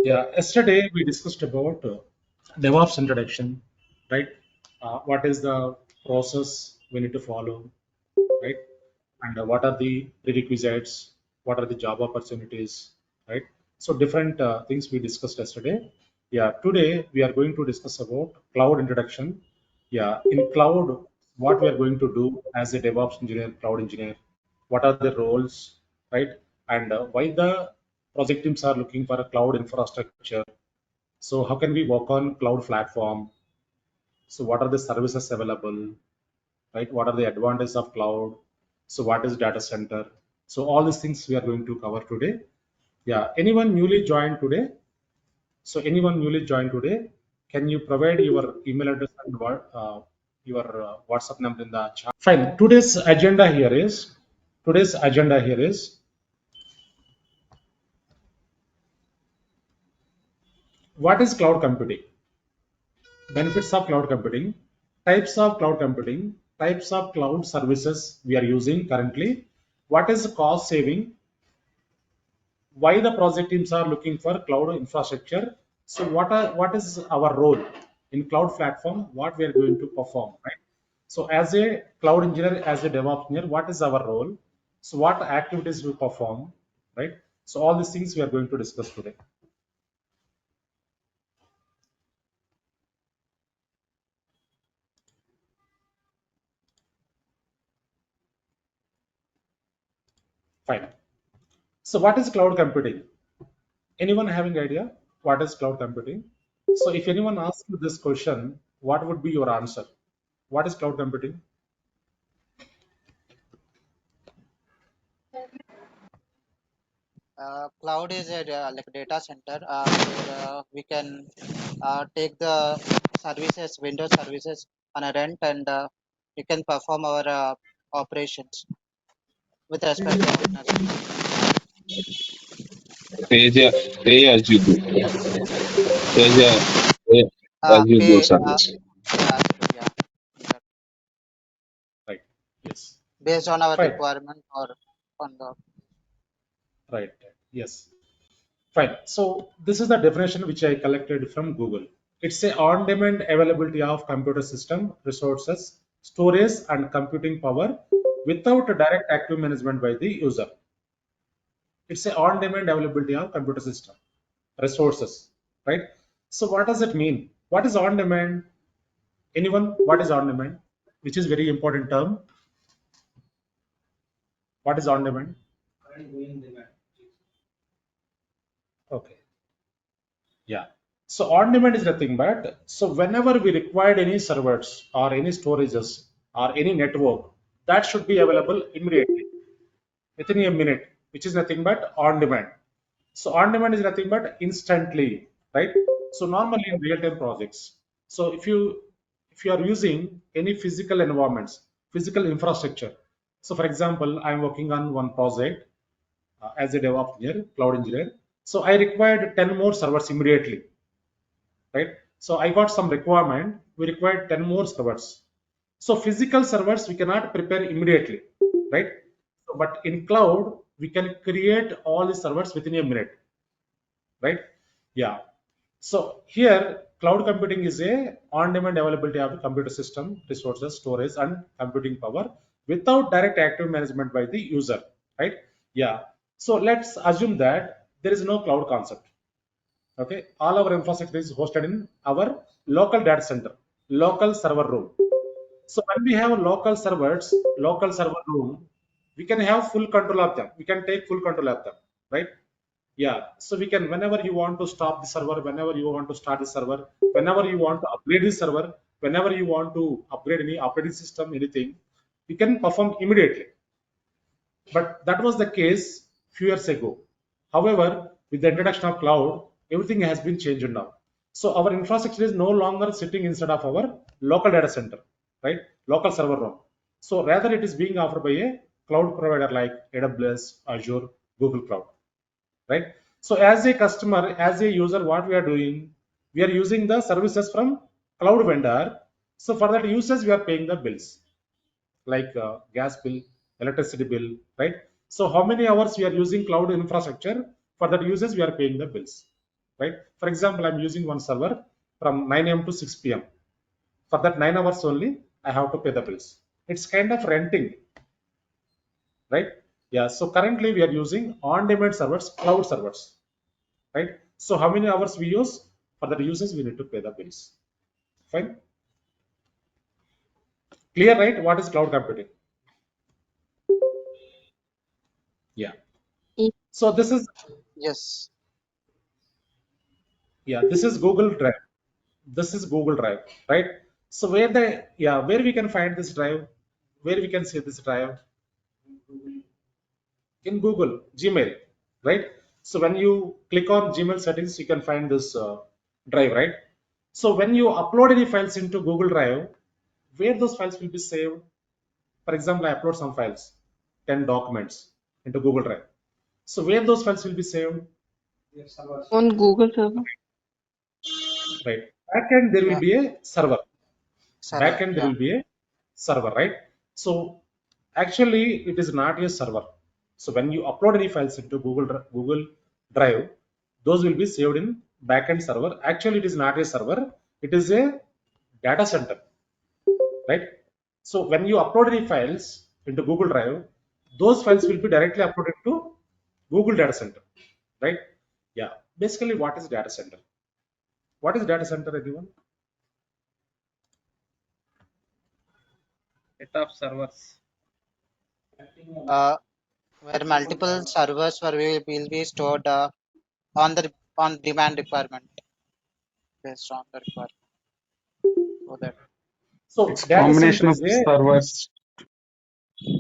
Yeah, yesterday we discussed about DevOps introduction, right? What is the process we need to follow, right? And what are the prerequisites? What are the job opportunities, right? So different things we discussed yesterday. Yeah, today we are going to discuss about cloud introduction. Yeah, in cloud, what we are going to do as a DevOps engineer, cloud engineer, what are the roles, right? And why the project teams are looking for a cloud infrastructure. So how can we work on cloud platform? So what are the services available, right? What are the advantages of cloud? So what is data center? So all these things we are going to cover today. Yeah, anyone newly joined today? So anyone newly joined today, can you provide your email address and your WhatsApp number in the chat? Fine. Today's agenda here is what is cloud computing? Benefits of cloud computing, types of cloud services we are using currently, what is the cost saving, why the project teams are looking for cloud infrastructure. So what is our role in cloud platform? What we are going to perform, right? So as a cloud engineer, as a DevOps engineer, what is our role? So what activities we perform, right? So all these things we are going to discuss today. Fine. So what is cloud computing? Anyone having idea what is cloud computing? So if anyone asks you this question, what would be your answer? What is cloud computing? Cloud is a like data center where we can take the services, Windows services on a rent, and we can perform our operations with respect to our network. Pay, pay as you go. Pay as you go Pay, service. yeah, yeah, exactly. Right. Yes. Based on our Fine. requirement or on the Right. Yes. Fine. So this is the definition which I collected from Google. It's a on-demand availability of computer system resources, storage, and computing power without a direct active management by the user. It's a on-demand availability of computer system resources, right? So what does it mean? What is on-demand? Anyone? What is on-demand? Which is very important term. What is on-demand? Okay. Yeah. So on-demand is nothing but so whenever we required any servers or any storages or any network, that should be available immediately within a minute, which is nothing but on-demand. So on-demand is nothing but instantly, right? So normally in real-time projects. So if you are using any physical environments, physical infrastructure. So for example, I'm working on one project as a DevOps engineer, cloud engineer. So I required 10 more servers immediately, right? So I got some requirement. We required 10 more servers. So physical servers we cannot prepare immediately, right? So, but in cloud we can create all the servers within a minute, right? Yeah. So here cloud computing is a on-demand availability of a computer system, resources, storage, and computing power without direct active management by the user, right? Yeah. So let's assume that there is no cloud concept. Okay, all our infrastructure is hosted in our local data center, local server room. So when we have local servers, local server room, we can have full control of them. We can take full control of them, right? Yeah. So we can, whenever you want to stop the server, whenever you want to start the server, whenever you want to upgrade the server, whenever you want to upgrade any operating system, anything, we can perform immediately. But that was the case few years ago. However, with the introduction of cloud, everything has been changed now. So our infrastructure is no longer sitting inside of our local data center, right? Local server room. So rather it is being offered by a cloud provider like AWS, Azure, Google Cloud, right? So as a customer, as a user, what we are doing, we are using the services from cloud vendor. So for that usage, we are paying the bills like gas bill, electricity bill, right? So how many hours we are using cloud infrastructure for that users we are paying the bills. right? For example, I'm using one server from 9 a.m. to 6 p.m. For that 9 hours only, I have to pay the bills. It's kind of renting, right? Yeah. So currently we are using on-demand servers, cloud servers, right? So how many hours we use? For that uses, we need to pay the bills. Fine. Clear, right? What is cloud computing? Yeah. Yes. So this is, Yes. yeah, this is Google Drive. This is Google Drive, right? So where we can find this drive, where we can see this drive in Google, Gmail, right? So when you click on Gmail settings, you can find this drive, right? So when you upload any files into Google Drive, where those files will be saved? For example, I upload some files, 10 documents into Google Drive. So where those files will be saved? On Google server. Right. Backend, there will Yeah. be a server. Server. Backend, there Yeah. will be a server, right? So actually, it is not a server. So when you upload any files into Google Drive, those will be saved in backend server. Actually, it is not a server. It is a data center, right? So when you upload any files into Google Drive, those files will be directly uploaded to Google data center, right? Yeah. Basically, what is data center? What is data center, everyone? Set of servers. Uh, where multiple servers will be stored on the on demand requirement based on the requirement. So that So It's data center combination of is a servers.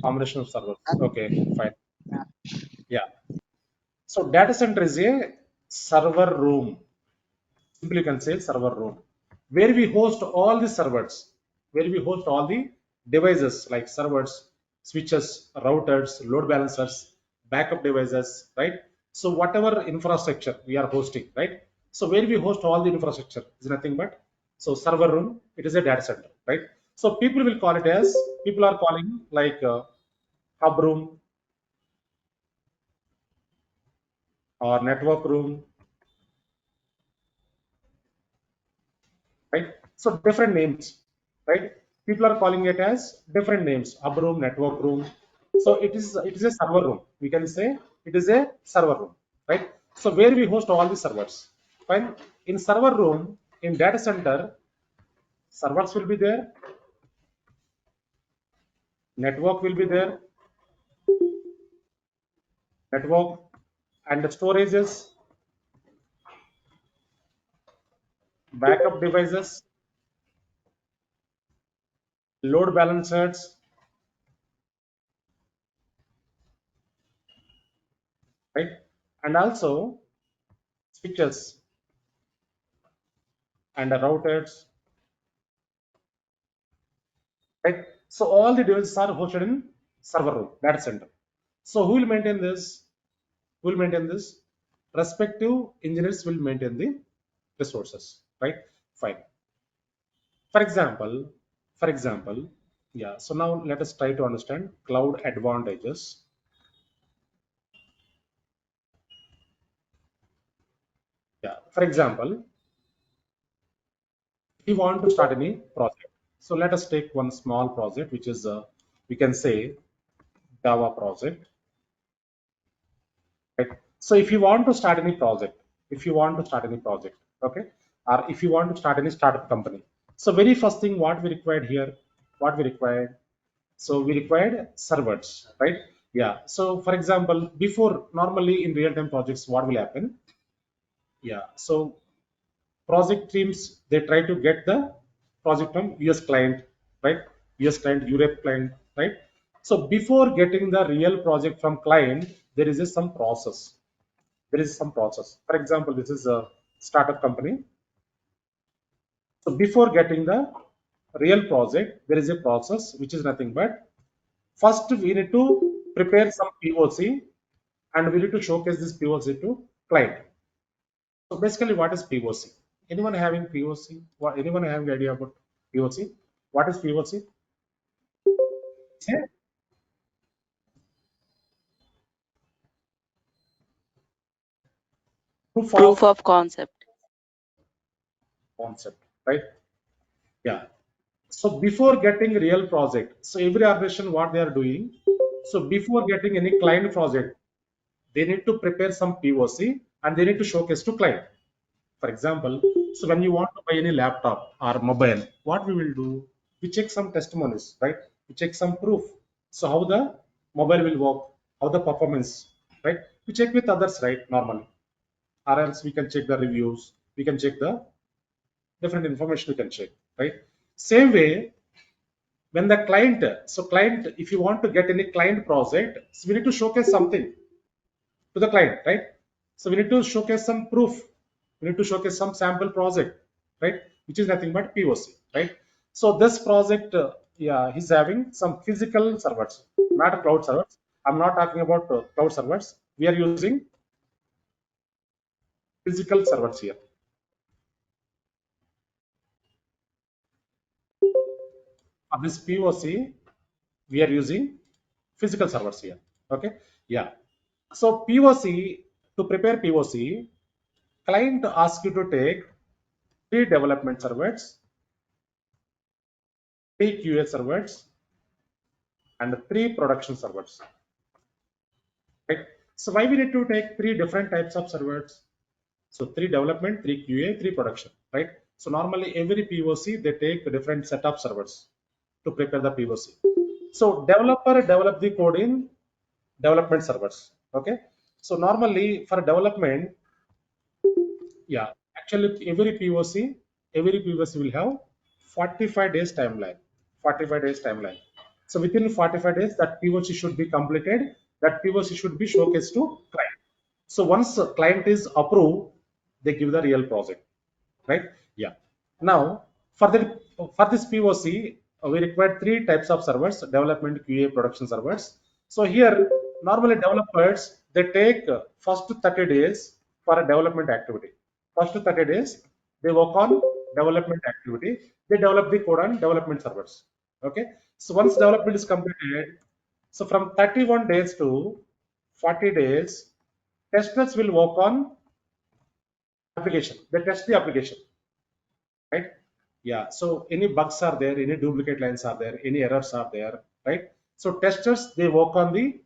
combination of servers. Okay, fine. yeah. Yeah. So data center is a server room. Simply you can say server room, where we host all the servers, where we host all the devices like servers, switches, routers, load balancers, backup devices, right? So whatever infrastructure we are hosting, right? So where we host all the infrastructure is nothing but, so server room, it is a data center, right? So people will call it as, people are calling like hub room or network room, right? So different names, right? People are calling it as different names, hub room, network room. So it is a server room. We can say it is a server room, right? So where we host all the servers. Fine. In server room, in data center, servers will be there, network will be there, network and the storages, backup devices, load balancers, right? And also switches and the routers, right? So all the devices are hosted in server room, data center. So who will maintain this? Who will maintain this? Respective engineers will maintain the resources, right? Fine. For example, for example, yeah. So now let us try to understand cloud advantages. Yeah. For example, if you want to start any project, so let us take one small project, which is we can say Java project. Right? So if you want to start any project, if you want to start any project, okay, or if you want to start any startup company, so very first thing what we required here, what we required, so we required servers, right? Yeah. So for example, before normally in real-time projects, what will happen? Yeah. So project teams they try to get the project from US client, right? US client, Europe client, right? So before getting the real project from client, there is some process, there is some process. For example, this is a startup company. So before getting the real project, there is a process which is nothing but, first we need to prepare some POC and we need to showcase this POC to client. So basically, what is POC? Anyone having POC? Anyone having idea about POC? What is POC? Proof Proof of of concept. concept, right? Yeah. So before getting real project, so every organization what they are doing, so before getting any client project, they need to prepare some POC and they need to showcase to client. For example, so when you want to buy any laptop or mobile, what we will do? We check some testimonies, right? We check some proof. So how the mobile will work, how the performance, right? We check with others, right? Normally, or else we can check the reviews. We can check the different information. We can check, right? Same way, when the client, so client, if you want to get any client project, so we need to showcase something to the client, right? So we need to showcase some proof. We need to showcase some sample project, right? Which is nothing but POC, right? So this project, yeah, he's having some physical servers, not cloud servers. I'm not talking about cloud servers. We are using physical servers here. For this POC, we are using physical servers here. Okay, yeah. So POC, to prepare POC, client asks you to take 3 development servers, 3 QA servers, and 3 production servers. Right? So why we need to take 3 different types of servers? So 3 development, 3 QA, 3 production. Right? So normally every POC they take a different set of servers to prepare the POC. So developer develop the code in development servers. Okay. So normally for development, yeah, actually every POC will have 45 days timeline. 45 days timeline. So within 45 days, that POC should be completed. That POC should be showcased to client. So once client is approved, they give the real project, right? Yeah. Now for this POC, we require 3 types of servers: development, QA, production servers. So here, normally developers they take first 30 days for a development activity. First 30 days they work on development activity. They develop the code on development servers. Okay. So once development is completed, so from 31 days to 40 days, testers will work on application. They test the application, right? Yeah. So any bugs are there, any duplicate lines are there, any errors are there, right? So testers they work on the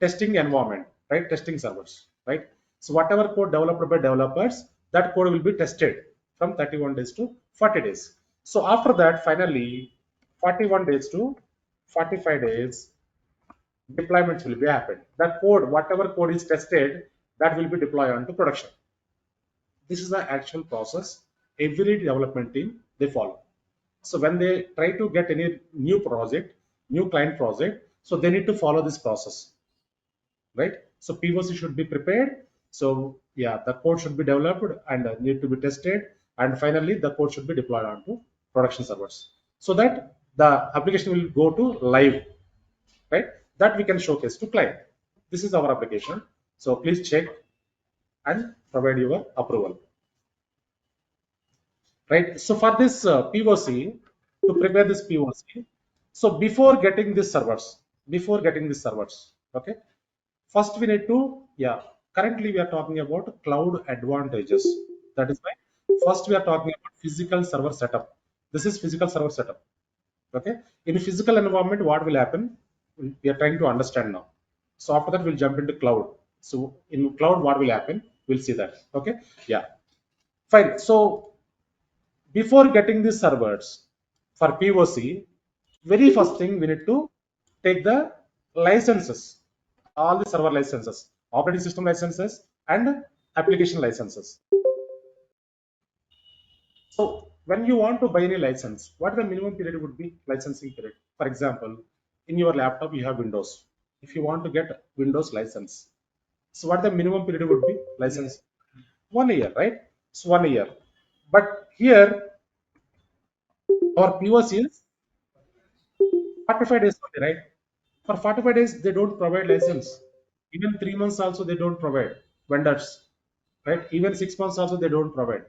testing environment, right? Testing servers, right? So whatever code developed by developers, that code will be tested from 31 days to 40 days. So after that, finally, 41 days to 45 days, deployments will be happened. That code, whatever code is tested, that will be deployed onto production. This is the actual process every development team they follow. So when they try to get any new project, new client project, so they need to follow this process, right? So POC should be prepared. So yeah, the code should be developed and need to be tested, and finally the code should be deployed onto production servers, so that the application will go to live, right? That we can showcase to client. This is our application. So please check and provide your approval. Right? So for this POC, to prepare this POC, so before getting these servers, okay, first we need to, yeah, currently we are talking about cloud advantages. That is why first we are talking about physical server setup. This is physical server setup. Okay, in a physical environment, what will happen? We are trying to understand now. So after that, we'll jump into cloud. So in cloud, what will happen? We'll see that. Okay, yeah, fine. So before getting these servers for POC, very first thing we need to take the licenses, all the server licenses, operating system licenses, and application licenses. So when you want to buy any license, what the minimum period would be? Licensing period. For example, in your laptop you have Windows. If you want to get Windows license, so what the minimum period would be? License 1 year, right? It's 1 year. But here our POC is 45 days only, right? For 45 days, they don't provide license. Even 3 months also they don't provide vendors, right? Even 6 months also they don't provide.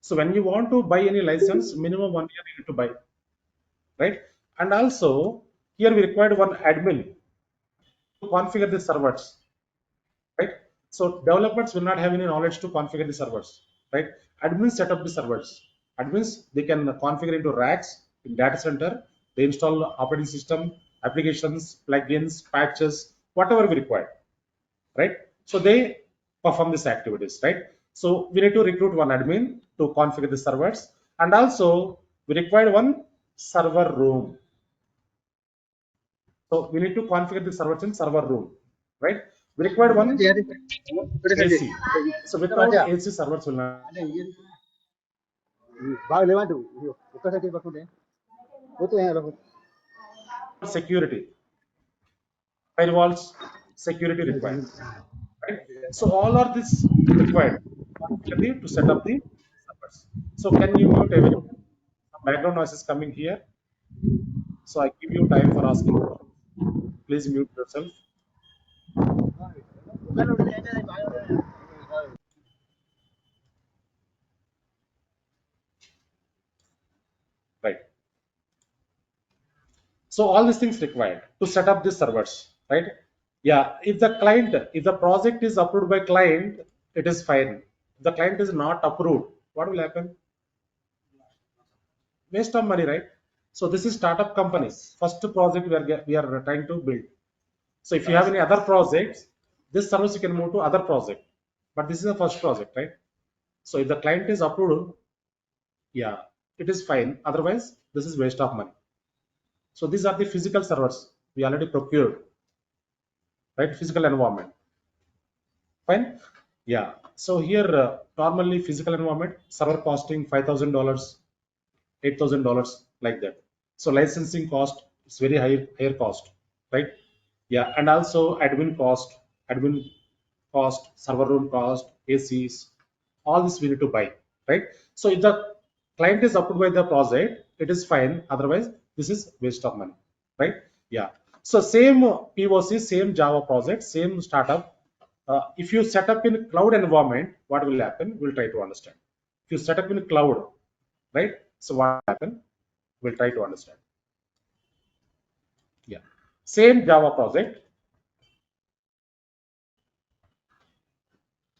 So when you want to buy any license, minimum 1 year you need to buy, right? And also here we required one admin to configure the servers, right? So developers will not have any knowledge to configure the servers, right? Admins set up the servers. Admins, they can configure into racks in data center. They install operating system, applications, plugins, patches, whatever we require, right? So they perform these activities, right? So we need to recruit one admin to configure the servers, and also we require one server room. So we need to configure the servers in server room, right? We require one AC. So without AC, servers will not. Security, firewalls, security required, right? So all are this required to set up the servers. So can you mute everyone? Some background noise is coming here. So I give you time for asking questions. Please mute yourself. Right. So all these things required to set up these servers, right? Yeah. If the project is approved by client, it is fine. If the client is not approved, what will happen? Waste of money, right? So this is startup company. First project we are trying to build. So if you have any other projects, this service you can move to other project. But this is the first project, right? So if the client is approved, yeah, it is fine. Otherwise, this is waste of money. So these are the physical servers we already procured, right? Physical environment. Fine. Yeah. So here, normally physical environment server costing $5,000, $8,000, like that. So licensing cost is very higher cost, right? Yeah, and also admin cost, server room cost, ACs, all this we need to buy, right? So if the client is approved by the project, it is fine. Otherwise, this is waste of money, right? Yeah. So same POC, same Java project, same startup. If you set up in cloud environment, what will happen? We'll try to understand. If you set up in cloud, right? So what will happen? We'll try to understand. Yeah. Same Java project.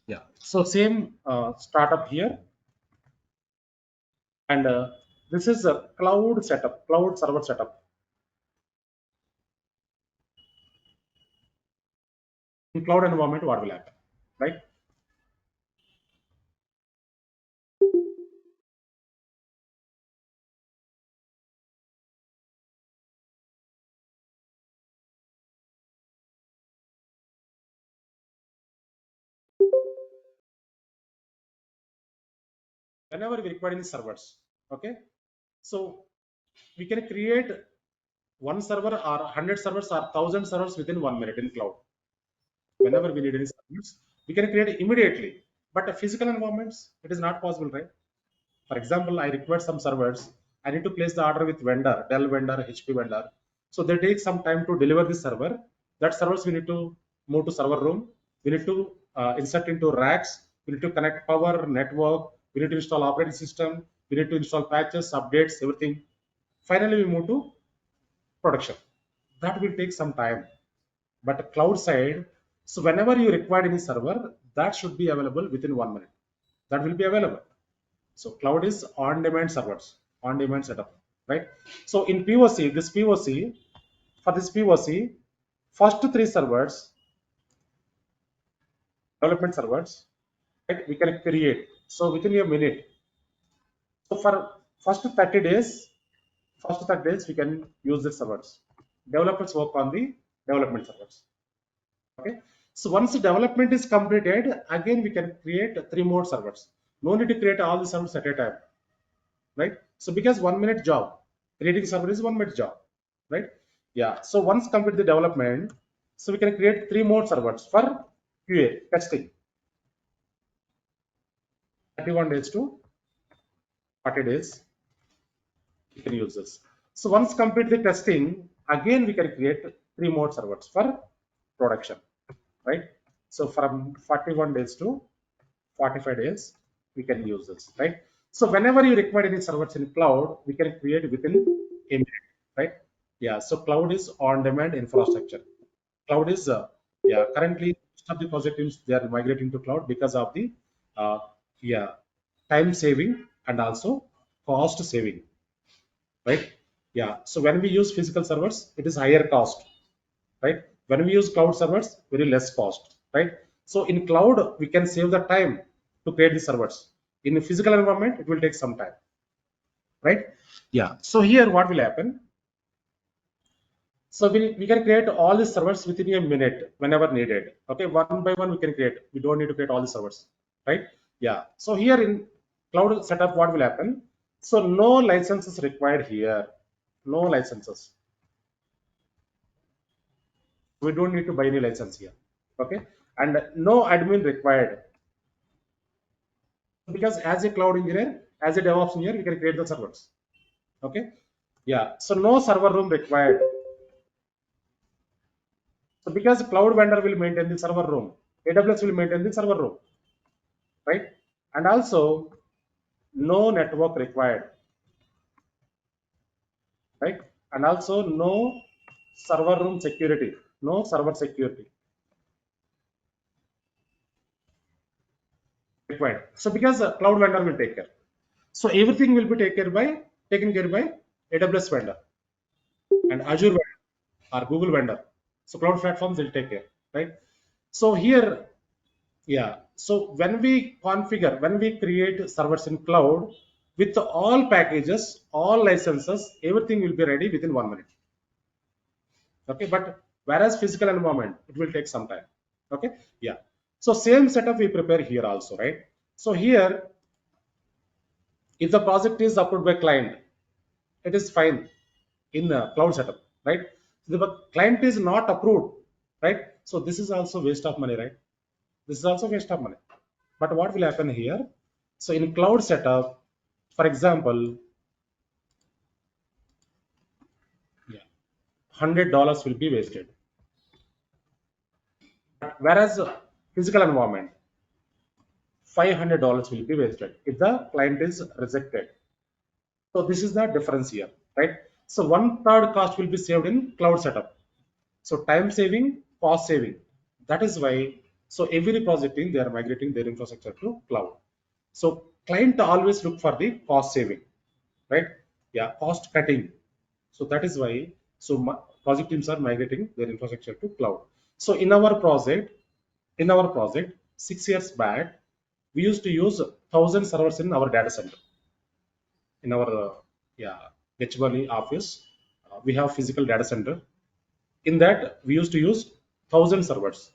Yeah. So same startup here, and this is a cloud setup, cloud server setup. In cloud environment, what will happen, right? Whenever we require any servers, okay. So we can create one server or 100 servers or 1,000 servers within 1 minute in cloud. Whenever we need any servers, we can create it immediately. But physical environments, it is not possible, right? For example, I require some servers. I need to place the order with vendor, Dell vendor, HP vendor. So they take some time to deliver the server. That servers we need to move to server room. We need to insert into racks. We need to connect power, network. We need to install operating system. We need to install patches, updates, everything. Finally, we move to production. That will take some time. But cloud side, so whenever you require any server, that should be available within 1 minute. That will be available. So cloud is on-demand servers, on-demand setup, right? So in POC, for this POC, first three servers, development servers, right? We can create. So within a minute. So for first 30 days, we can use the servers. Developers work on the development servers. Okay. So once the development is completed, again we can create three more servers. No need to create all the servers at a time, right? So because 1 minute job, creating server is 1 minute job, right? Yeah. So once complete the development, so we can create three more servers for QA testing. 31 days to 40 days, we can use this. So once complete the testing, again we can create three more servers for production, right? So from 41 days to 45 days, we can use this, right? So whenever you require any servers in cloud, we can create within a minute, right? Yeah. So cloud is on-demand infrastructure. Cloud is Yeah, currently most of the project teams they are migrating to cloud because of the uh, yeah time saving and also cost saving, right? Yeah, so when we use physical servers it is higher cost, right? When we use cloud servers very less cost, right? So in cloud we can save the time to create the servers. In a physical environment it will take some time, right? Yeah, so here what will happen, so we can create all the servers within a minute whenever needed. Okay, one by one we can create. We don't need to create all the servers, right? Yeah. So here in cloud setup, what will happen? So no licenses required here. No licenses. We don't need to buy any license here. Okay, and no admin required because as a cloud engineer, as a DevOps engineer, we can create the servers. Okay. Yeah. So no server room required. So because cloud vendor will maintain the server room, AWS will maintain the server room, right? And also no network required, right? And also no server room security, no server security required. So because cloud vendor will take care, so everything will be taken care by AWS vendor and Azure vendor or Google vendor. So cloud platforms will take care, right? So here, yeah. So when we create servers in cloud with all packages, all licenses, everything will be ready within 1 minute. Okay, but whereas physical environment, it will take some time. Okay, yeah. So same setup we prepare here also, right? So here, if the project is approved by client, it is fine in the cloud setup, right? If the client is not approved, right? So this is also waste of money, right? This is also waste of money. But what will happen here? So in cloud setup, for example, yeah, $100 will be wasted. Whereas physical environment, $500 will be wasted if the client is rejected. So this is the difference here, right? So one third cost will be saved in cloud setup. So time saving, cost saving. That is why so every project team they are migrating their infrastructure to cloud. So client always look for the cost saving, right? Yeah, cost cutting. So that is why project teams are migrating their infrastructure to cloud. So in our project 6 years back, we used to use 1,000 servers in our data center. In our yeah H1E office, we have physical data center. In that, we used to use 1,000 servers.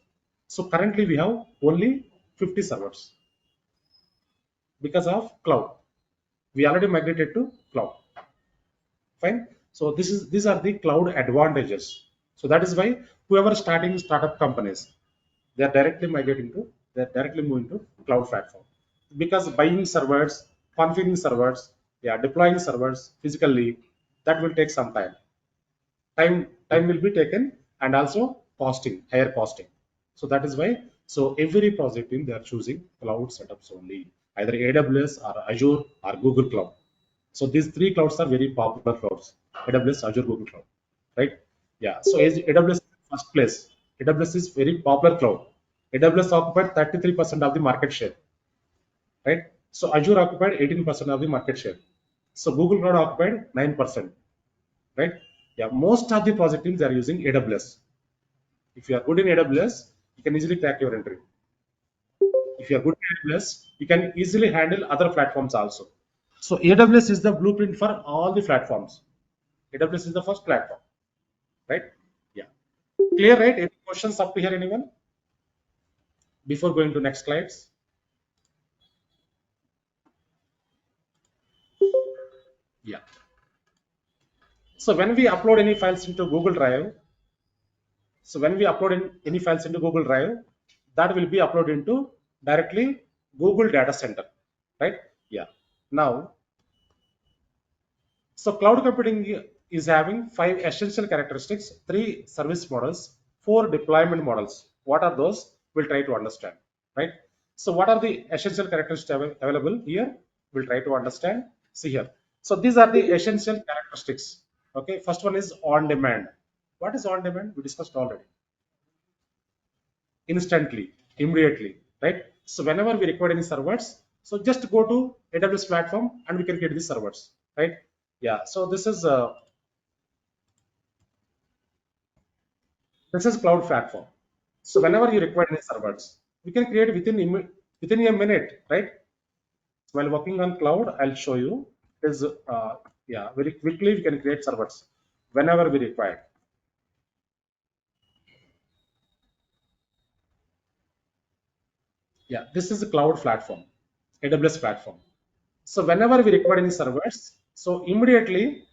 So currently, we have only 50 servers because of cloud. We already migrated to cloud. Fine. So these are the cloud advantages. So that is why whoever starting startup companies, they're directly moving to cloud platform because buying servers, configuring servers, yeah, deploying servers physically, that will take some time. Time will be taken and also costing, higher costing. So that is why so every project team they are choosing cloud setups only, either AWS or Azure or Google Cloud. So these three clouds are very popular clouds: AWS, Azure, Google Cloud, right? Yeah. So as AWS is first place. AWS is very popular cloud. AWS occupied 33% of the market share, right? So Azure occupied 18% of the market share. So Google Cloud occupied 9%, right? Yeah, most of the project teams are using AWS. If you are good in AWS, you can easily crack your entry. If you are good in AWS, you can easily handle other platforms also. So AWS is the blueprint for all the platforms. AWS is the first platform, right? Yeah. Clear, right? Any questions up to here, anyone? Before going to next slides? Yeah. So when we upload any files into Google Drive, so when we upload any files into Google Drive, that will be uploaded into directly Google Data Center, right? Yeah. Now, so cloud computing is having 5 essential characteristics, 3 service models, 4 deployment models. What are those? We'll try to understand, right? So what are the essential characteristics available here? We'll try to understand. See here. So these are the essential characteristics. Okay. First one is on demand. What is on demand? We discussed already. instantly, immediately, right? So whenever we require any servers, so just go to AWS platform and we can create these servers, right? Yeah. So this is cloud platform. So whenever you require any servers, we can create within a minute, right? While working on cloud, I'll show you. Is yeah, very quickly we can create servers whenever we require. Yeah, this is a cloud platform, AWS platform. So whenever we require any servers, so immediately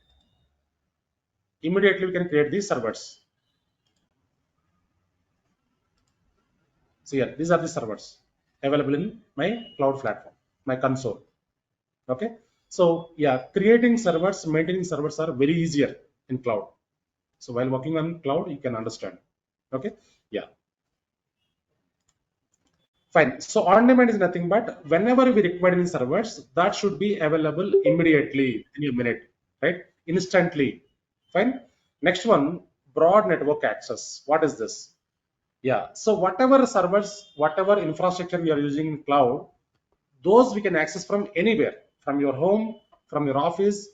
we can create these servers. So yeah, these are the servers available in my cloud platform, my console. Okay. So yeah, creating servers, maintaining servers are very easier in cloud. So while working on cloud, you can understand. Okay. Yeah. Fine. So on demand is nothing but whenever we require any servers, that should be available immediately in a minute, right? Instantly. Fine. Next one, broad network access. What is this? Yeah. So whatever servers, whatever infrastructure we are using in cloud, those we can access from anywhere, from your home, from your office,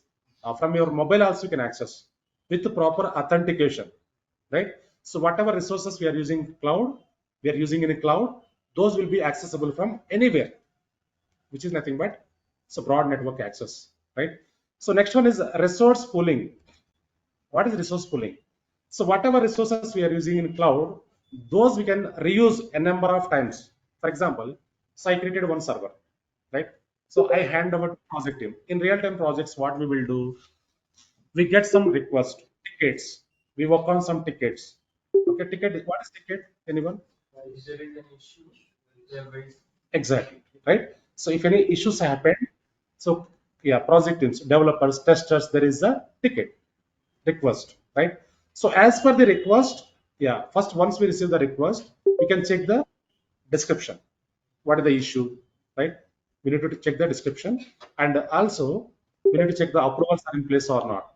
from your mobile also you can access with the proper authentication, right? So whatever resources we are using cloud, we are using in a cloud, those will be accessible from anywhere, which is nothing but so broad network access, right? So next one is resource pooling. What is resource pooling? So whatever resources we are using in cloud, those we can reuse a number of times. For example, so I created one server, right? So I hand over to project team. In real-time projects, what we will do, we get some request tickets. We work on some tickets. Okay, ticket. What is ticket? Anyone? Exactly, right? So if any issues happen, so yeah, project teams, developers, testers, there is a ticket request, right? So as per the request, yeah, first once we receive the request, we can check the description. What is the issue, right? We need to check the description, and also we need to check the approvals are in place or not.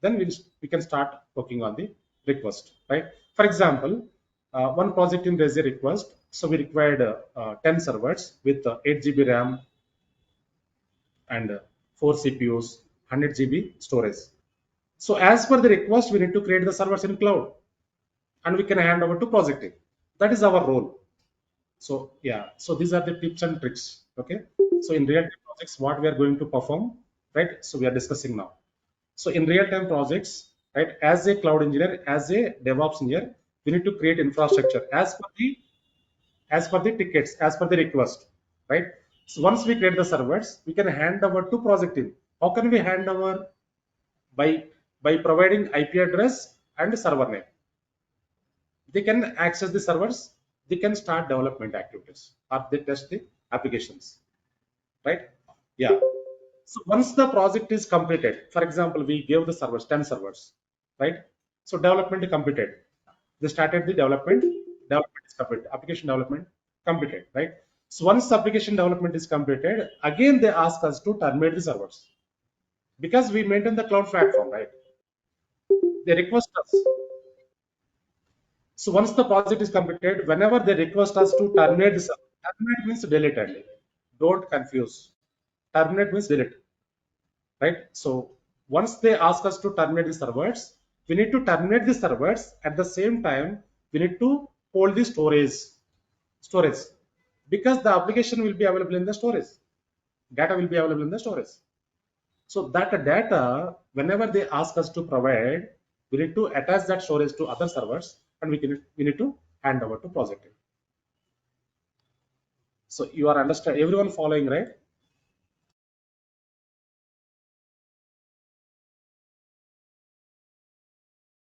Then we can start working on the request, right? For example, one project team raised a request, so we required 10 servers with 8 GB RAM and 4 CPUs, 100 GB storage. So as per the request, we need to create the servers in cloud and we can hand over to project team. That is our role. So yeah, so these are the tips and tricks. Okay. So in real time projects, what we are going to perform, right? So we are discussing now. So in real time projects, right? As a cloud engineer, as a DevOps engineer, we need to create infrastructure as per the tickets, as per the request, right? So once we create the servers, we can hand over to project team. How can we hand over? By providing IP address and server name. They can access the servers, they can start development activities or they test the applications, right? Yeah. So once the project is completed, for example, we gave the servers 10 servers, right? So development is completed. They started the development is completed, application development completed, right? So once the application development is completed, again they ask us to terminate the servers because we maintain the cloud platform, right? They request us. So once the project is completed, whenever they request us to terminate the server, terminate means delete only. Don't confuse. Terminate means delete, right? So once they ask us to terminate the servers, we need to terminate the servers. At the same time, we need to hold the storage, because the application will be available in the storage. Data will be available in the storage. So that data, whenever they ask us to provide, we need to attach that storage to other servers, and we need to hand over to project. So you are understand everyone following, right?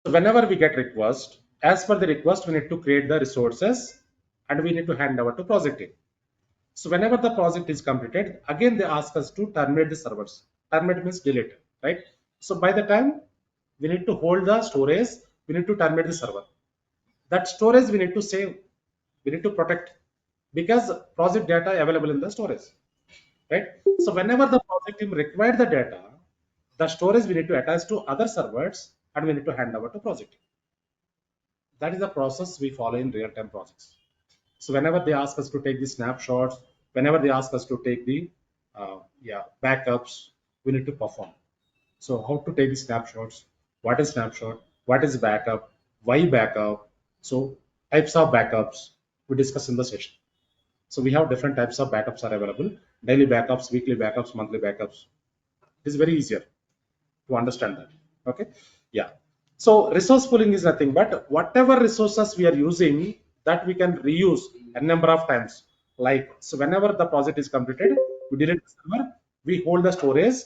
So whenever we get request, as per the request, we need to create the resources and we need to hand over to project team. So whenever the project is completed, again they ask us to terminate the servers. Terminate means delete, right? So by the time we need to hold the storage, we need to terminate the server. That storage we need to save, we need to protect, because project data available in the storage, right? So whenever the project team required the data, the storage we need to attach to other servers and we need to hand over to project team. That is the process we follow in real-time projects. So whenever they ask us to take the snapshots, whenever they ask us to take the backups, we need to perform. So how to take the snapshots? What is snapshot? What is backup? Why backup? So types of backups we discuss in the session. So we have different types of backups are available: daily backups, weekly backups, monthly backups. It is very easier to understand that. Okay, yeah. So resource pooling is nothing but whatever resources we are using, that we can reuse a number of times. Like, so whenever the project is completed, we delete the server, we hold the storage,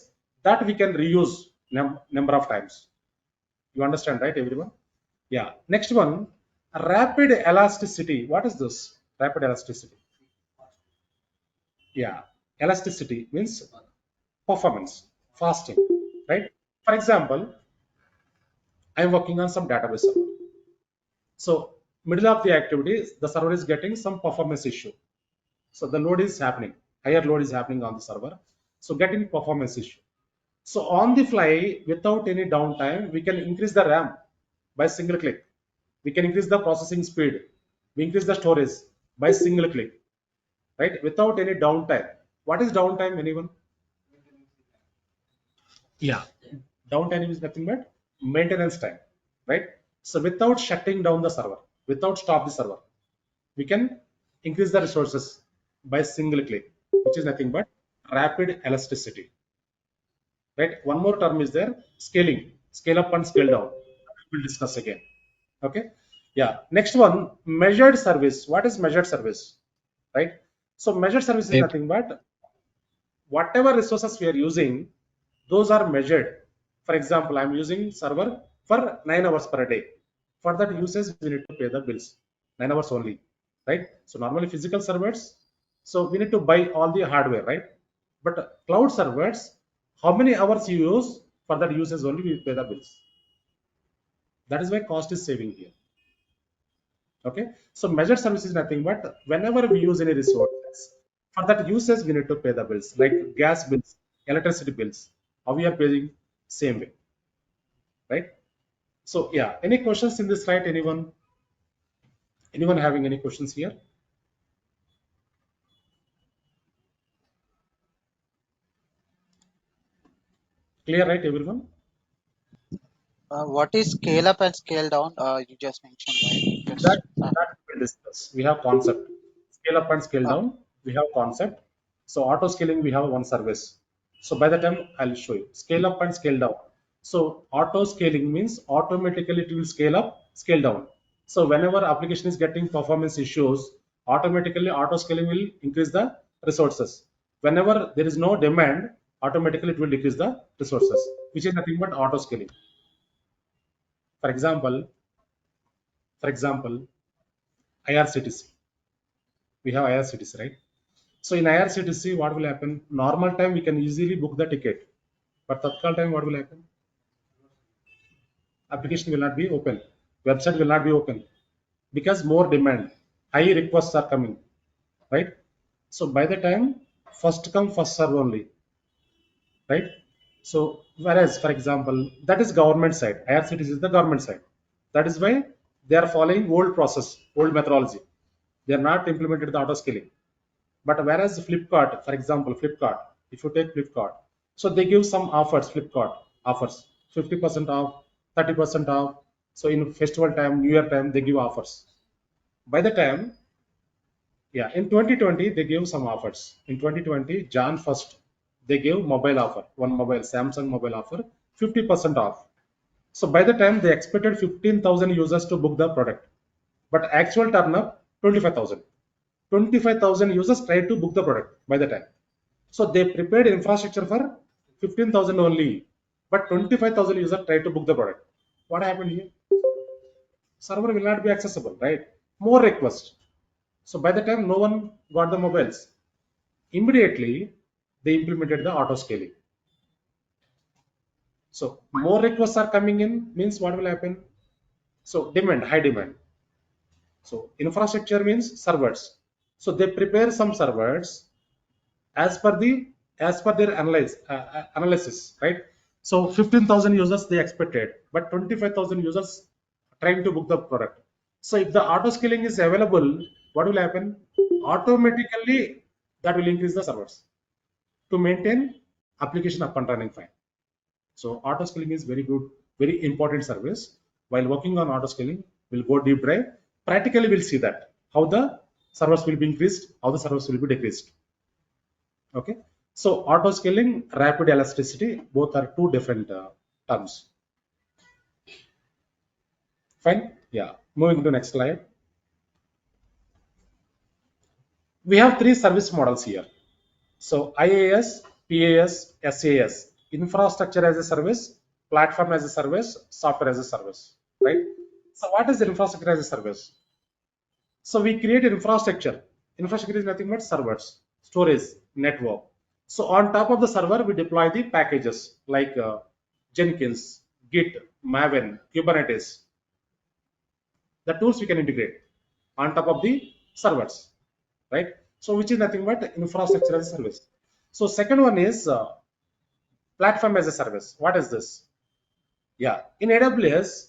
that we can reuse number of times. You understand, right, everyone? Yeah. Next one, rapid elasticity. What is this? Rapid elasticity. Yeah. Elasticity means performance, fasting, right? For example, I'm working on some database server. So middle of the activity, the server is getting some performance issue. So the load is happening, higher load is happening on the server. So getting performance issue. So on the fly, without any downtime, we can increase the RAM by single click. We can increase the processing speed. We increase the storage by single click, right? Without any downtime. What is downtime, anyone? Yeah, downtime is nothing but maintenance time, right? So without shutting down the server, without stop the server, we can increase the resources by single click, which is nothing but rapid elasticity, right? One more term is there, scaling, scale up and scale down. We'll discuss again. Okay. Yeah. Next one, measured service. What is measured service, right? So measured service is Yep. nothing but whatever resources we are using, those are measured. For example, I'm using server for 9 hours per day. For that usage, we need to pay the bills, 9 hours only, right? So normally physical servers, so we need to buy all the hardware, right? But cloud servers, how many hours you use, for that usage only we pay the bills. That is why cost is saving here. Okay, so measured service is nothing but whenever we use any resources, for that usage we need to pay the bills, like gas bills, electricity bills. How we are paying? Same way, right? So yeah, any questions in this, right? Anyone? Anyone having any questions here? Clear, right, everyone? What is scale up and scale down? You just mentioned, right? That Just that we will discuss. We have concept. Scale up and scale uh, down. We have concept. So auto scaling we have one service. So by the time I'll show you scale up and scale down. So auto scaling means automatically it will scale up, scale down. So whenever application is getting performance issues, automatically auto scaling will increase the resources. Whenever there is no demand, automatically it will decrease the resources, which is nothing but auto scaling. For example, for example, IRCTC. We have IRCTC, right? So in IRCTC, what will happen? Normal time we can easily book the ticket, but Tatkal time what will happen? Application will not be open, website will not be open because more demand, high requests are coming, right? So by the time first come first serve only, right? So whereas, for example, that is government side, IRCTC is the government side. That is why they are following old process, old methodology. They are not implemented the auto scaling. But whereas Flipkart, for example, Flipkart, if you take Flipkart, so they give some offers, Flipkart offers 50% off, 30% off. So in festival time, New Year time, they give offers. By the time, yeah, in 2020, they gave some offers. In 2020, Jan 1st, they gave mobile offer, one mobile, Samsung mobile offer, 50% off. So by the time they expected 15,000 users to book the product, but actual turn up 25,000. 25,000 users tried to book the product by the time. So they prepared infrastructure for 15,000 only, but 25,000 users tried to book the product. What happened here? Server will not be accessible, right? More requests. So by the time no one got the mobiles, immediately they implemented the auto scaling. So more requests are coming in means what will happen? So demand, high demand. So infrastructure means servers. So they prepare some servers as per the as per their analysis, right? So 15,000 users they expected, but 25,000 users trying to book the product. So if the auto scaling is available, what will happen? Automatically, that will increase the servers to maintain application up and running fine. So auto scaling is very good, very important service. While working on auto scaling, we'll go deep dive. Practically, we'll see that how the servers will be increased, how the servers will be decreased. Okay. So auto scaling, rapid elasticity, both are two different terms. Fine. Yeah. Moving to next slide. We have three service models here. So IaaS, PaaS, SaaS, infrastructure as a service, platform as a service, software as a service, right? So what is the infrastructure as a service? So we create an infrastructure. Infrastructure is nothing but servers, storage, network. So on top of the server, we deploy the packages like Jenkins, Git, Maven, Kubernetes. The tools we can integrate on top of the servers, right? So which is nothing but infrastructure as a service. So second one is platform as a service. What is this? Yeah, in AWS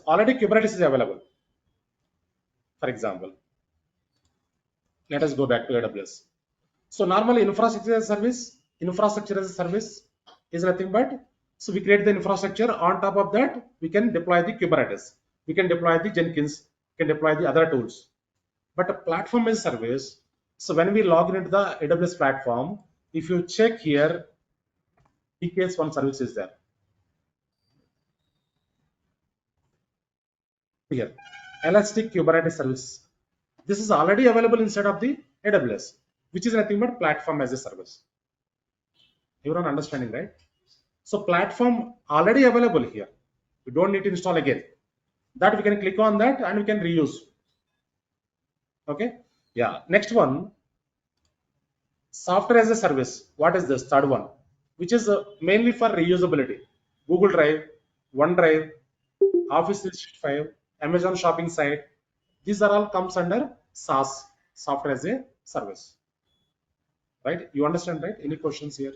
already Kubernetes is available. For example, let us go back to AWS. So normally infrastructure as a service is nothing but, so we create the infrastructure. On top of that, we can deploy the Kubernetes, we can deploy the Jenkins, we can deploy the other tools. But a platform as a service. So when we log into the AWS platform, if you check here, EKS one service is there. Here, Elastic Kubernetes service. This is already available inside of the AWS, which is nothing but platform as a service. Everyone understanding, right? So platform already available here. We don't need to install again. That we can click on that and we can reuse. Okay. Yeah. Next one, software as a service. What is this? Third one, which is mainly for reusability. Google Drive, OneDrive, Office 365, Amazon shopping site. These are all comes under SaaS, software as a service. Right? You understand, right? Any questions here?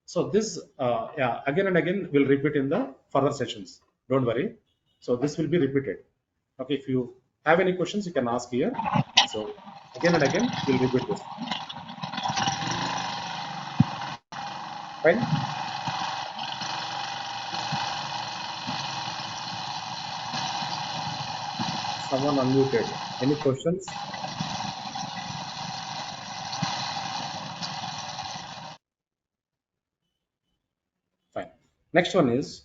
So this, yeah, again and again, we'll repeat in the further sessions. Don't worry. So this will be repeated. Okay, if you have any questions, you can ask here. So again and again, we'll repeat this. Fine. Someone unmuted. Any questions? Fine. Next one is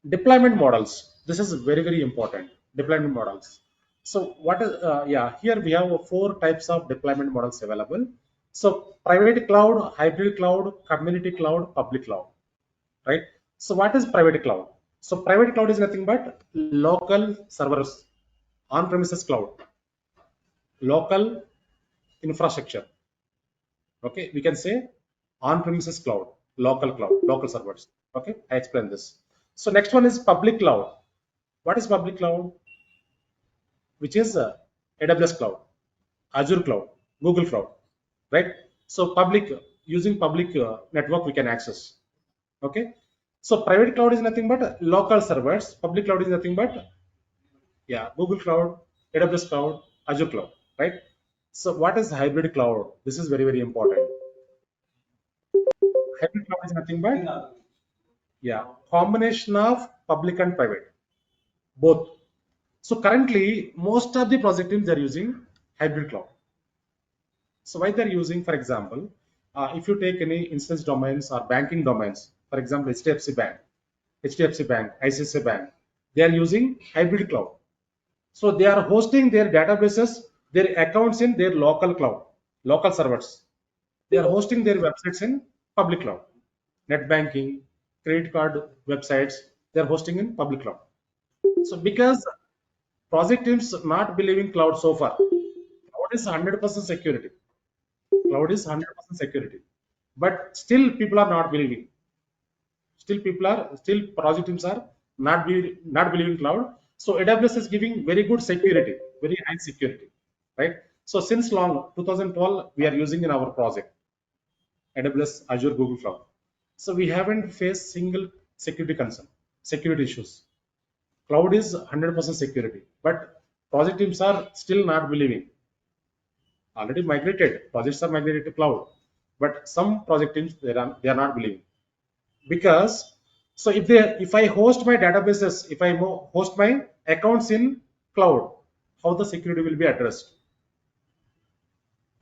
deployment models. This is very, very important. Deployment models. So what is, yeah, here we have four types of deployment models available. So private cloud, hybrid cloud, community cloud, public cloud, right? So what is private cloud? So private cloud is nothing but local servers, on-premises cloud, local infrastructure. Okay, we can say on-premises cloud, cloud, local servers. Okay, I explained this. So next one is public cloud. What is public cloud? Which is AWS cloud, Azure cloud, Google cloud, right? So public, using public network we can access. Okay, so private cloud is nothing but local servers. Public cloud is nothing but, yeah, Google cloud, AWS cloud, Azure cloud, right? So what is hybrid cloud? This is very, very important. Hybrid cloud is nothing but, yeah, combination of public and private, both. So currently, most of the project teams are using hybrid cloud. So why they're using, for example, if you take any instance domains or banking domains, for example, HDFC Bank, ICICI Bank, they are using hybrid cloud. So they are hosting their databases, their accounts in their local cloud, local servers. They are hosting their websites in public cloud. Net banking, credit card websites, they are hosting in public cloud. So because project teams not believing cloud so far, cloud is 100% security. Cloud is 100% security. But still people are not believing. Still project teams are not believing cloud. So AWS is giving very good security, very high security, right? So since long 2012 we are using in our project AWS, Azure, Google Cloud. So we haven't faced single security concern, security issues. Cloud is 100% security, but project teams are still not believing. Already migrated, projects are migrated to cloud, but some project teams they are not believing because so if I host my databases, if I host my accounts in cloud, how the security will be addressed,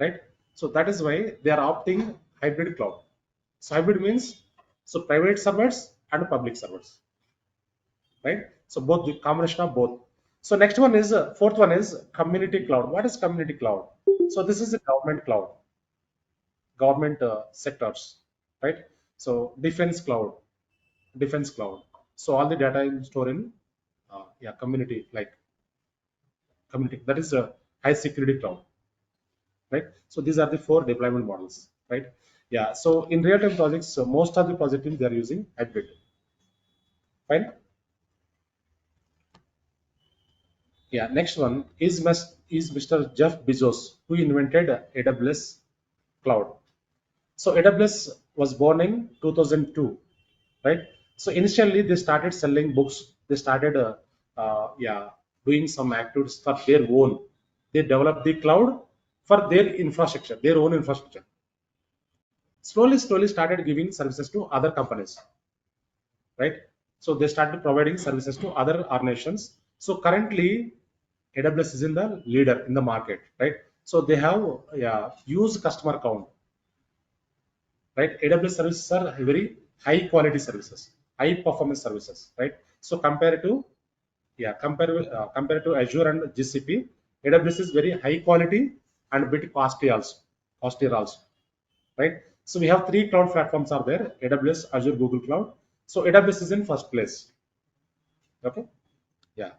right? So that is why they are opting hybrid cloud. So hybrid means so private servers and public servers, right? So both the combination of both. So next one is fourth one is community cloud. What is community cloud? So this is a government cloud, government sectors, right? So defense cloud. So all the data is stored in yeah community like community. That is a high security cloud, right? So these are the four deployment models, right? Yeah. So in real time projects, so most of the project teams they are using hybrid. Fine. Yeah. Next one is Mr. Jeff Bezos who invented AWS cloud. So AWS was born in 2002, right? So initially they started selling books. They started yeah doing some activities for their own. They developed the cloud for their infrastructure, their own infrastructure. Slowly started giving services to other companies, right? So they started providing services to other organizations. So currently AWS is in the leader in the market, right? So they have yeah huge customer count, right? AWS services are very high quality services, high performance services, right? So compared to Azure and GCP, AWS is very high quality and bit costlier also, right? So we have three cloud platforms are there: AWS, Azure, Google Cloud. So AWS is in first place. Okay, yeah.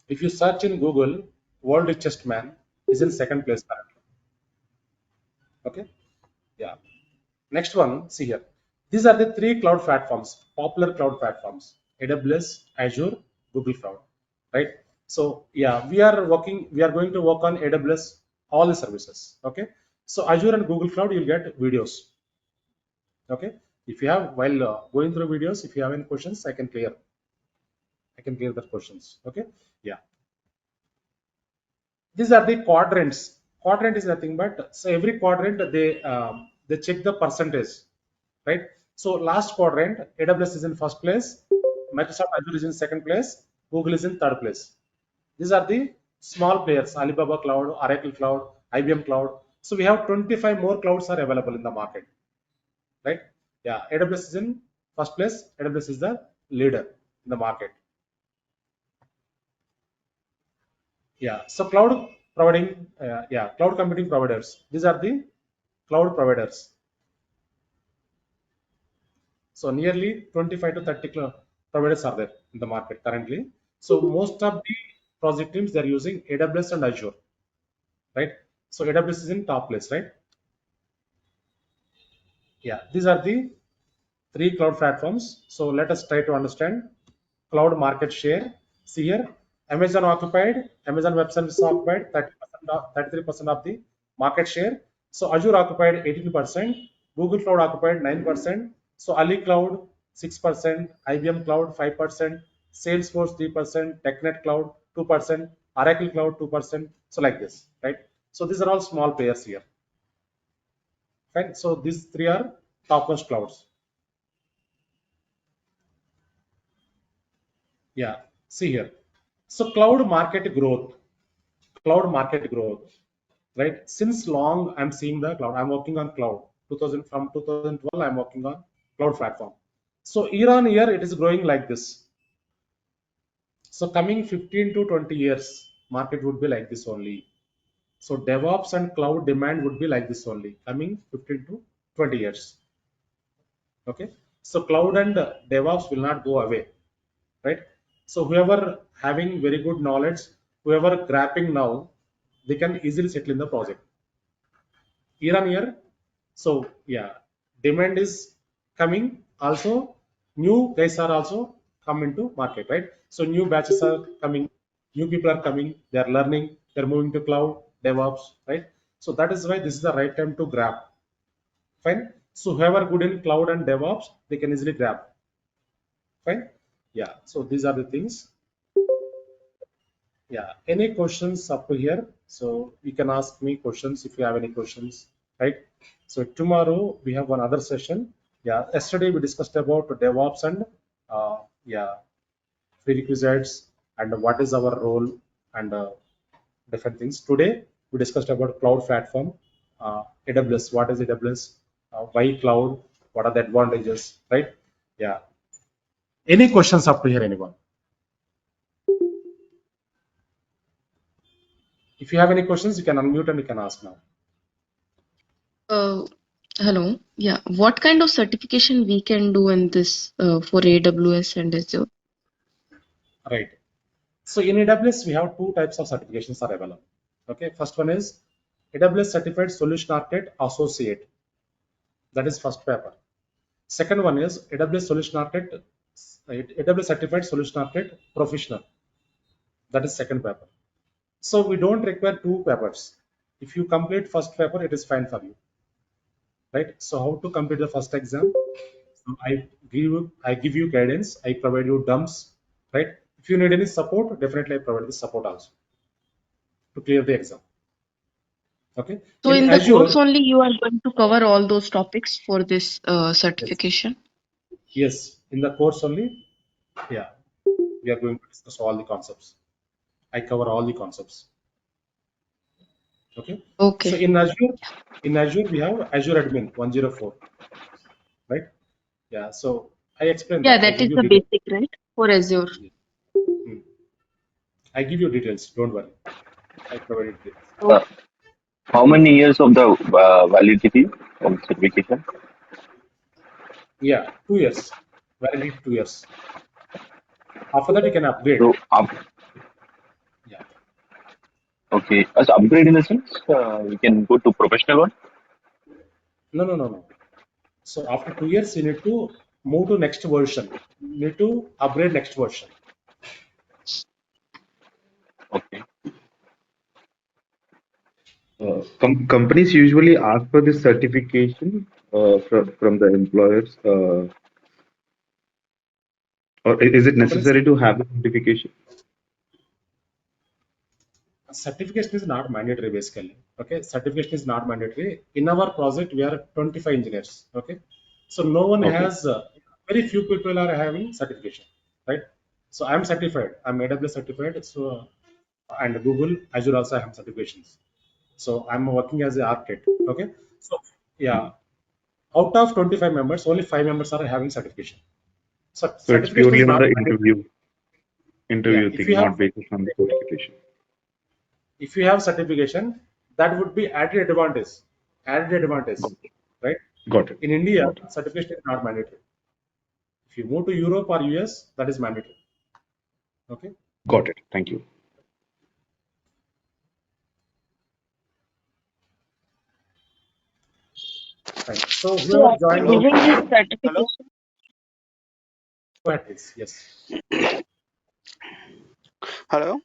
If you search in Google, world richest man is in second place currently. Okay, yeah. Next one, see here. These are the three cloud platforms, popular cloud platforms: AWS, Azure, Google Cloud, right? So yeah, we are going to work on AWS, all the services. Okay. So Azure and Google Cloud, you'll get videos. Okay. If you have, while going through videos, if you have any questions, I can clear the questions. Okay. Yeah. These are the quadrants. Quadrant is nothing but so every quadrant they check the percentage, right? So last quadrant, AWS is in first place, Microsoft Azure is in second place, Google is in third place. These are the small players: Alibaba Cloud, Oracle Cloud, IBM Cloud. So we have 25 more clouds are available in the market, right? Yeah, AWS is in first place, AWS is the leader in the market. Yeah, so cloud computing providers. These are the cloud providers. So nearly 25 to 30 providers are there in the market currently. So most of the project teams they're using AWS and Azure, right? So AWS is in top place, right? Yeah, these are the three cloud platforms. So let us try to understand cloud market share. See here, Amazon Web Services occupied 30%, 33% of the market share. So Azure occupied 18%, Google Cloud occupied 9%. So Ali Cloud 6%, IBM Cloud 5%, Salesforce 3%, TechNet Cloud 2%, Oracle Cloud 2%. So like this, right? So these are all small players here. Fine. So these three are topmost clouds. Yeah, see here. So cloud market growth, right? Since long, I'm seeing the cloud. I'm working on cloud. 2000 from 2012, I'm working on cloud platform. So year on year, it is growing like this. So coming 15 to 20 years, market would be like this only. So DevOps and cloud demand would be like this only. Coming 15 to 20 years. Okay. So cloud and DevOps will not go away, right? So whoever having very good knowledge, whoever grabbing now, they can easily settle in the project year on year. So yeah, demand is coming. Also, new guys are also come into market, right? So new batches are coming, new people are coming, they are learning, they're moving to cloud, DevOps, right? So that is why this is the right time to grab. Fine. So whoever good in cloud and DevOps, they can easily grab. Fine. Yeah, so these are the things. Yeah, any questions up to here? So you can ask me questions if you have any questions, right? So tomorrow we have one other session. Yeah, yesterday we discussed about DevOps and yeah, prerequisites and what is our role and different things. Today we discussed about cloud platform, AWS. What is AWS? Why cloud? What are the advantages? Right? Yeah. Any questions up to here, anyone? If you have any questions, you can unmute and you can ask now. Uh, Hello. Yeah. What kind of certification we can do in this for AWS and Azure? Right. So in AWS, we have two types of certifications are available. Okay. First one is AWS Certified Solution Architect Associate. That is first paper. Second one is AWS Solution Architect, AWS Certified Solution Architect Professional. That is second paper. So we don't require two papers. If you complete first paper, it is fine for you, right? So how to complete the first exam? So I give you guidance. I provide you dumps, right? If you need any support, definitely I provide the support also to clear the exam. Okay. So In in the course Azure, only you are going to cover all those topics for this yes, certification. yes. In the course only, yeah, we are going to discuss all the concepts. I cover all the concepts. Okay. So Okay. in Azure we have Azure Admin 104, right? Yeah. So I explain Yeah, that. I that give is you the details. basic, right? For Azure. Hmm. I give you details. Don't worry. I provided details. Uh, Okay. how many years of the validity of certification? Yeah, 2 years. Validity 2 years. After that, you can upgrade. So, Yeah. okay, as upgrade in the sense, we can go to professional one. No, no, no, no. So after 2 years, you need to move to next version. You need to upgrade next version. Okay. Companies usually ask for this certification from the employers, or is it Companies necessary to have the certification? certification is not mandatory basically. Okay, certification is not mandatory. In our project, we are 25 engineers. Okay, so no one Okay, has. Very few people are having certification, right? So I'm certified. I'm AWS certified. So and Google Azure also have certifications. So I'm working as an architect. Okay, so yeah, out of 25 members, only 5 members are having certification. So so it's certification purely is on not the mandatory. interview Yeah, if you thing, not have based on the certification. certification, that would be added advantage, right? Got it. In India, Got it. certification is not mandatory. If you move to Europe or US, that is mandatory. Okay, Got it. Thank you. fine. So So whoever after joined Hello, in, giving this hello. certification, go ahead, please. Yes, Hello.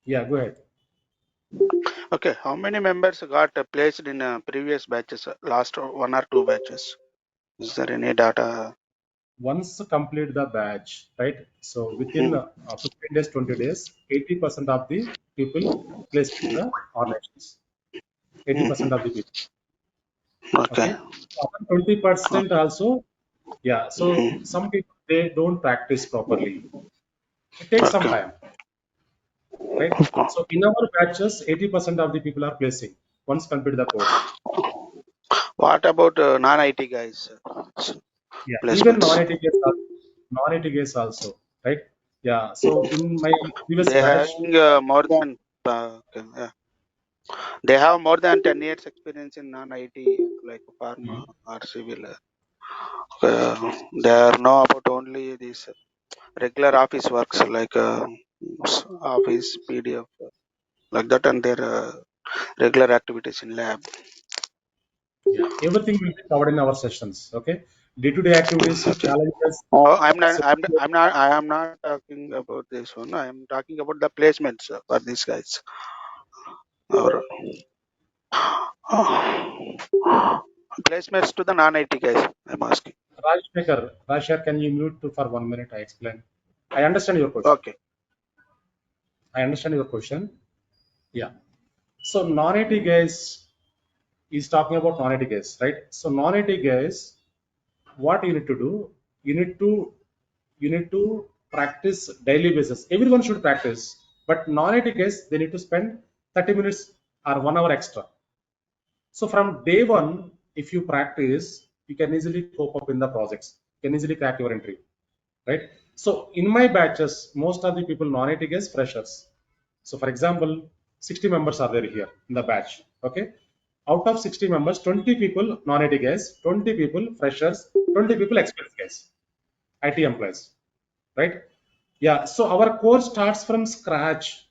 yeah, go ahead. Okay, how many members got placed in previous batches, last one or two batches? Is there any data? Once complete the batch, right? So within Hmm. 15 days, 20 days, 80% of the people placed in the organizations. 80% of the people. Okay. Okay. Other 20% also, yeah. So Hmm. some people they don't practice properly. It takes some Okay. time, right? So in our batches, 80% of the people are placing once complete the course. What about non-IT guys? Yeah, even Placements. non-ATKs also, right? Yeah. So in my previous They batch, having more than okay, yeah. They have more than 10 years experience in non-IT like pharma Mhm. or civil. They are know about only these regular office works like office, PDF, like that, and their regular activities in lab. Yeah, everything will be covered in our sessions. Okay, day-to-day activities, Okay. challenges. I'm not. So I'm not. I am not talking about this one. I am talking about the placements for these guys. Or placements to the non-IT guys. I'm asking. Rajshekar, can you mute for 1 minute? I explain. I understand your question. Okay. I understand your question. Yeah. So non-IT guys is talking about non-IT guys, right? So non-IT guys, what you need to do? You need to practice daily basis. Everyone should practice, but non-IT guys they need to spend 30 minutes or 1 hour extra. So from day one, if you practice, you can easily cope up in the projects. You can easily crack your entry, right? So in my batches, most of the people non-IT guys freshers. So for example, 60 members are there here in the batch. Okay. Out of 60 members, 20 people non-IT guys, 20 people freshers, 20 people experienced guys, IT employees, right? Yeah. So our course starts from scratch.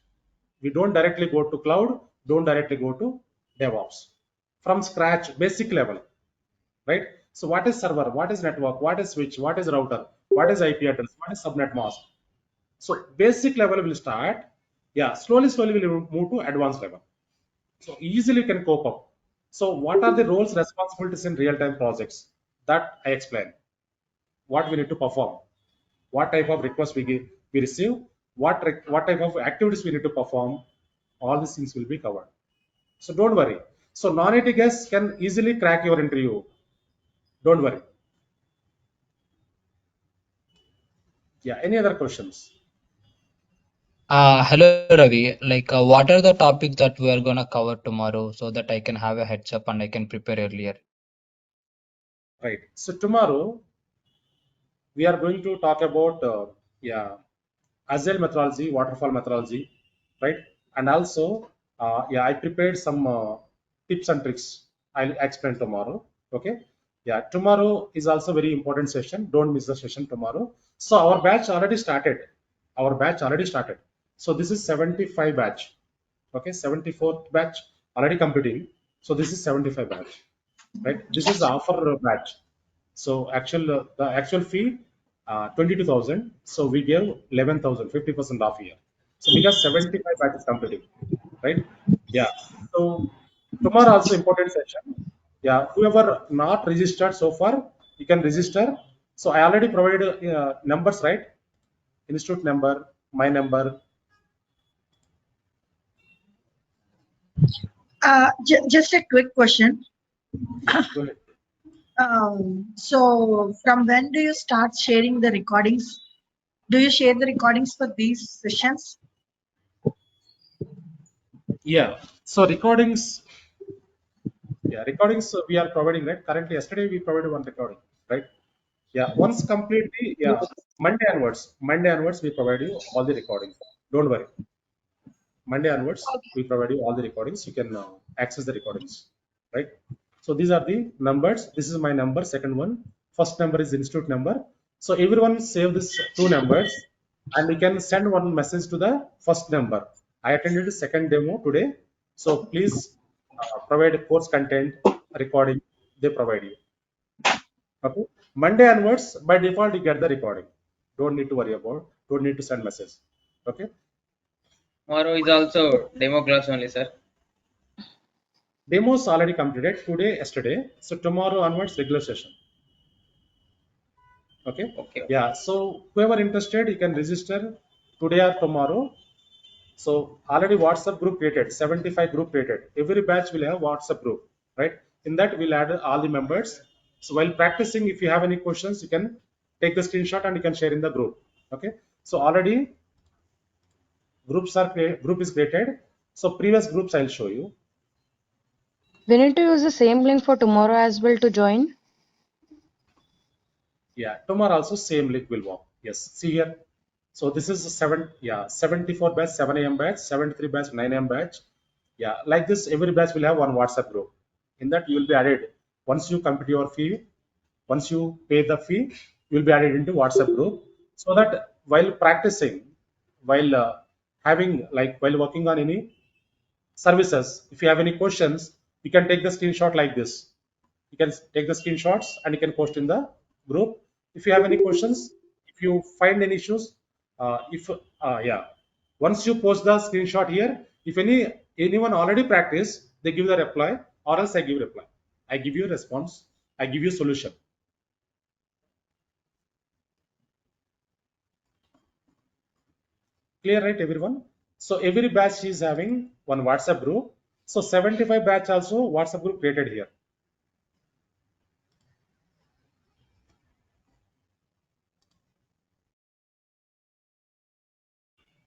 We don't directly go to cloud, don't directly go to DevOps. From scratch, basic level, right? So what is server? What is network? What is switch? What is router? What is IP address? What is subnet mask? So basic level will start. Yeah, slowly we'll move to advanced level. So easily can cope up. So what are the roles, responsibilities in real-time projects? That I explain. What we need to perform, what type of requests we receive, what type of activities we need to perform. All these things will be covered. So don't worry. So non-IT guests can easily crack your interview. Don't worry. Yeah. Any other questions? Hello Ravi, what are the topics that we are gonna cover tomorrow so that I can have a heads up and I can prepare earlier? Right. So tomorrow we are going to talk about agile methodology, waterfall methodology, right? And also I prepared some tips and tricks. I'll explain tomorrow. Okay. Yeah, tomorrow is also very important session. Don't miss the session tomorrow. So our batch already started. So this is 75 batch. Okay, 74th batch already completing. So this is 75 batch, right? This is the offer batch. So the actual fee 22,000. So we gave 11,000, 50% off here. So because 75 batches completing, right? Yeah. So tomorrow also important session. Yeah, whoever not registered so far, you can register. So I already provided numbers, right? Institute number, my number. Just a quick question. Yeah, go ahead. So from when do you start sharing the recordings? Do you share the recordings for these sessions? Yeah. So recordings. Yeah, recordings we are providing, right? Currently, yesterday we provided one recording, right? Yeah, once completely, yeah, Monday onwards, we provide you all the recordings. Don't worry. Monday onwards, Okay. we provide you all the recordings. You can access the recordings, right? So these are the numbers. This is my number, second one. First number is institute number. So everyone save this two numbers and you can send one message to the first number. I attended the second demo today. So please provide course content, recording, they provide you. Okay. Monday onwards, by default, you get the recording. Don't need to worry about, don't need to send message. Okay. Tomorrow is also demo class only, sir. Demos already completed today, yesterday. So tomorrow onwards, regular session. Okay. Okay. Yeah. So whoever interested, you can register today or tomorrow. So already WhatsApp group created, 75 group created. Every batch will have WhatsApp group, right? In that we'll add all the members. So while practicing, if you have any questions, you can take the screenshot and you can share in the group. Okay. So already group is created. So previous groups I'll show you. We need to use the same link for tomorrow as well to join. Yeah, tomorrow also same link will work. Yes, see here. So this is 74 batch, 7 a.m. batch, 73 batch, 9 a.m. batch. Yeah, like this, every batch will have one WhatsApp group. In that, you will be added. Once you complete your fee, once you pay the fee, you will be added into WhatsApp group. So that while practicing, while while working on any services, if you have any questions, you can take the screenshot like this. You can take the screenshots and you can post in the group. If you have any questions, if you find any issues, if yeah, once you post the screenshot here, if anyone already practice, they give the reply, or else I give reply. I give you response. I give you solution. Clear, right, everyone? So every batch is having one WhatsApp group. So 75 batch also WhatsApp group created here.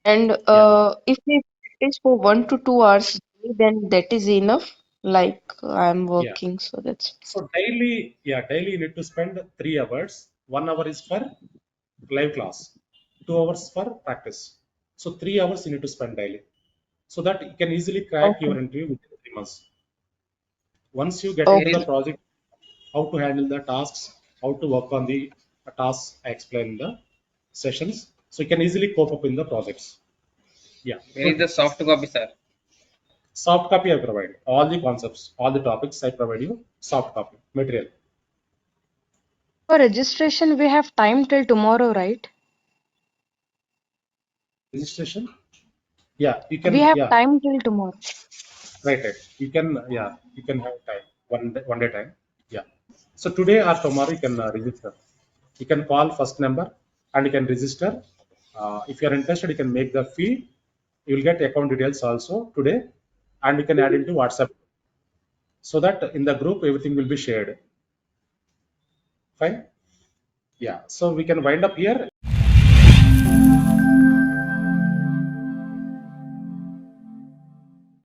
And Yeah. if we practice for 1 to 2 hours, then that is enough. Like I'm Yeah. working, so that's So daily, yeah, daily you need to spend 3 hours. 1 hour is for live class, 2 hours for practice. So 3 hours you need to spend daily. So that you can easily crack okay. your interview within 3 months. Once you get into the Okay. Very project, how to handle the tasks, how to work on the tasks I explained in the sessions. So you can easily cope up in the projects. Yeah, where is good. the soft copy, sir? Soft copy I provide. All the concepts, all the topics I provide you soft copy material. For registration, we have time till tomorrow, right? Registration. Yeah, you We can. have Yeah, time till tomorrow. right, right. You can. Yeah, you can have time. One day time. Yeah. So today or tomorrow you can register. You can call first number and you can register. If you are interested, you can make the fee. You will get account details also today, and you can add into WhatsApp so that in the group everything will be shared. Fine. Yeah. So we can wind up here.